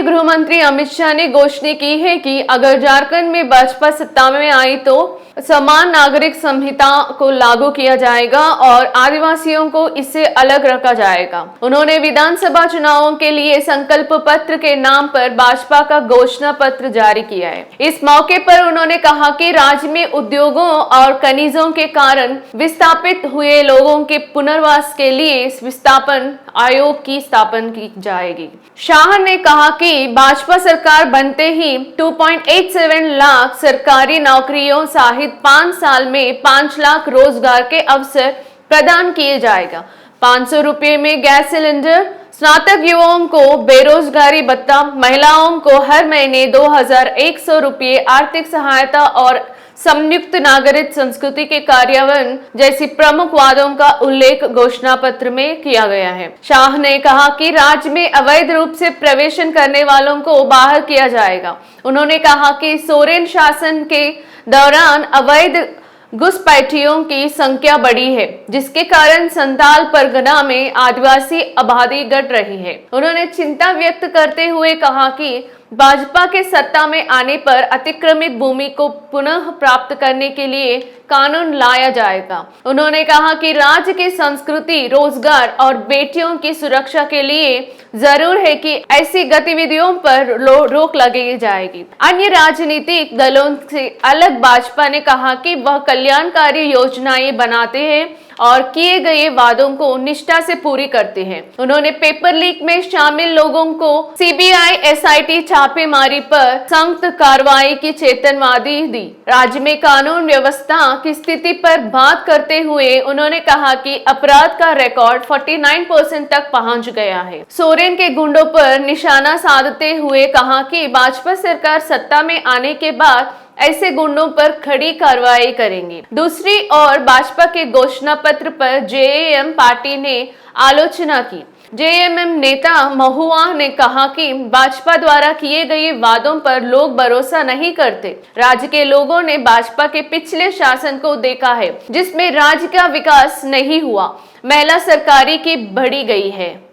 गृह मंत्री अमित शाह ने घोषणा की है कि अगर झारखंड में भाजपा सत्ता में आई तो समान नागरिक संहिता को लागू किया जाएगा और आदिवासियों को इससे अलग रखा जाएगा। उन्होंने विधानसभा चुनावों के लिए संकल्प पत्र के नाम पर भाजपा का घोषणा पत्र जारी किया है। इस मौके पर उन्होंने कहा कि राज्य में उद्योगों और खनिजों के कारण विस्थापित हुए लोगों के पुनर्वास के लिए विस्थापन आयोग की स्थापना की जाएगी। शाह ने कहा कि भाजपा सरकार बनते ही 2.87 लाख सरकारी नौकरियों सहित 5 साल में 5 लाख रोजगार के अवसर प्रदान किए जाएगा। 500 रुपये में गैस सिलेंडर, स्नातक युवाओं को बेरोजगारी भत्ता, महिलाओं को हर महीने 2100 रुपये आर्थिक सहायता और संयुक्त नागरिक संस्कृति के कार्यान्वयन जैसी प्रमुख वादों का उल्लेख घोषणा पत्र में किया गया है। शाह ने कहा कि राज्य में अवैध रूप से प्रवेश करने वालों को बाहर किया जाएगा। उन्होंने कहा कि सोरेन शासन के दौरान अवैध घुसपैठियों की संख्या बढ़ी है, जिसके कारण संथाल परगना में आदिवासी आबादी घट रही है। उन्होंने चिंता व्यक्त करते हुए कहा कि भाजपा के सत्ता में आने पर अतिक्रमित भूमि को पुनः प्राप्त करने के लिए कानून लाया जाएगा। उन्होंने कहा कि राज्य की संस्कृति, रोजगार और बेटियों की सुरक्षा के लिए जरूर है कि ऐसी गतिविधियों पर रोक लगाई जाएगी। अन्य राजनीतिक दलों से अलग भाजपा ने कहा कि वह कल्याणकारी योजनाएं बनाते हैं और किए गए वादों को निष्ठा से पूरी करते हैं। उन्होंने पेपर लीक में शामिल लोगों को सीबीआई एसआईटी छापेमारी पर सख्त कार्रवाई की चेतावनी दी। राज्य में कानून व्यवस्था की स्थिति पर बात करते हुए उन्होंने कहा कि अपराध का रिकॉर्ड 49% तक पहुंच गया है। सोरेन के गुंडों पर निशाना साधते हुए कहा कि भाजपा सरकार सत्ता में आने के बाद ऐसे गुंडों पर कड़ी कार्रवाई करेंगे। दूसरी ओर भाजपा के घोषणा पत्र पर जेएमएम पार्टी ने आलोचना की। जेएमएम नेता महुआ ने कहा कि भाजपा द्वारा किए गए वादों पर लोग भरोसा नहीं करते। राज्य के लोगों ने भाजपा के पिछले शासन को देखा है, जिसमें राज्य का विकास नहीं हुआ, महिला सरकारी की बढ़ी गई है।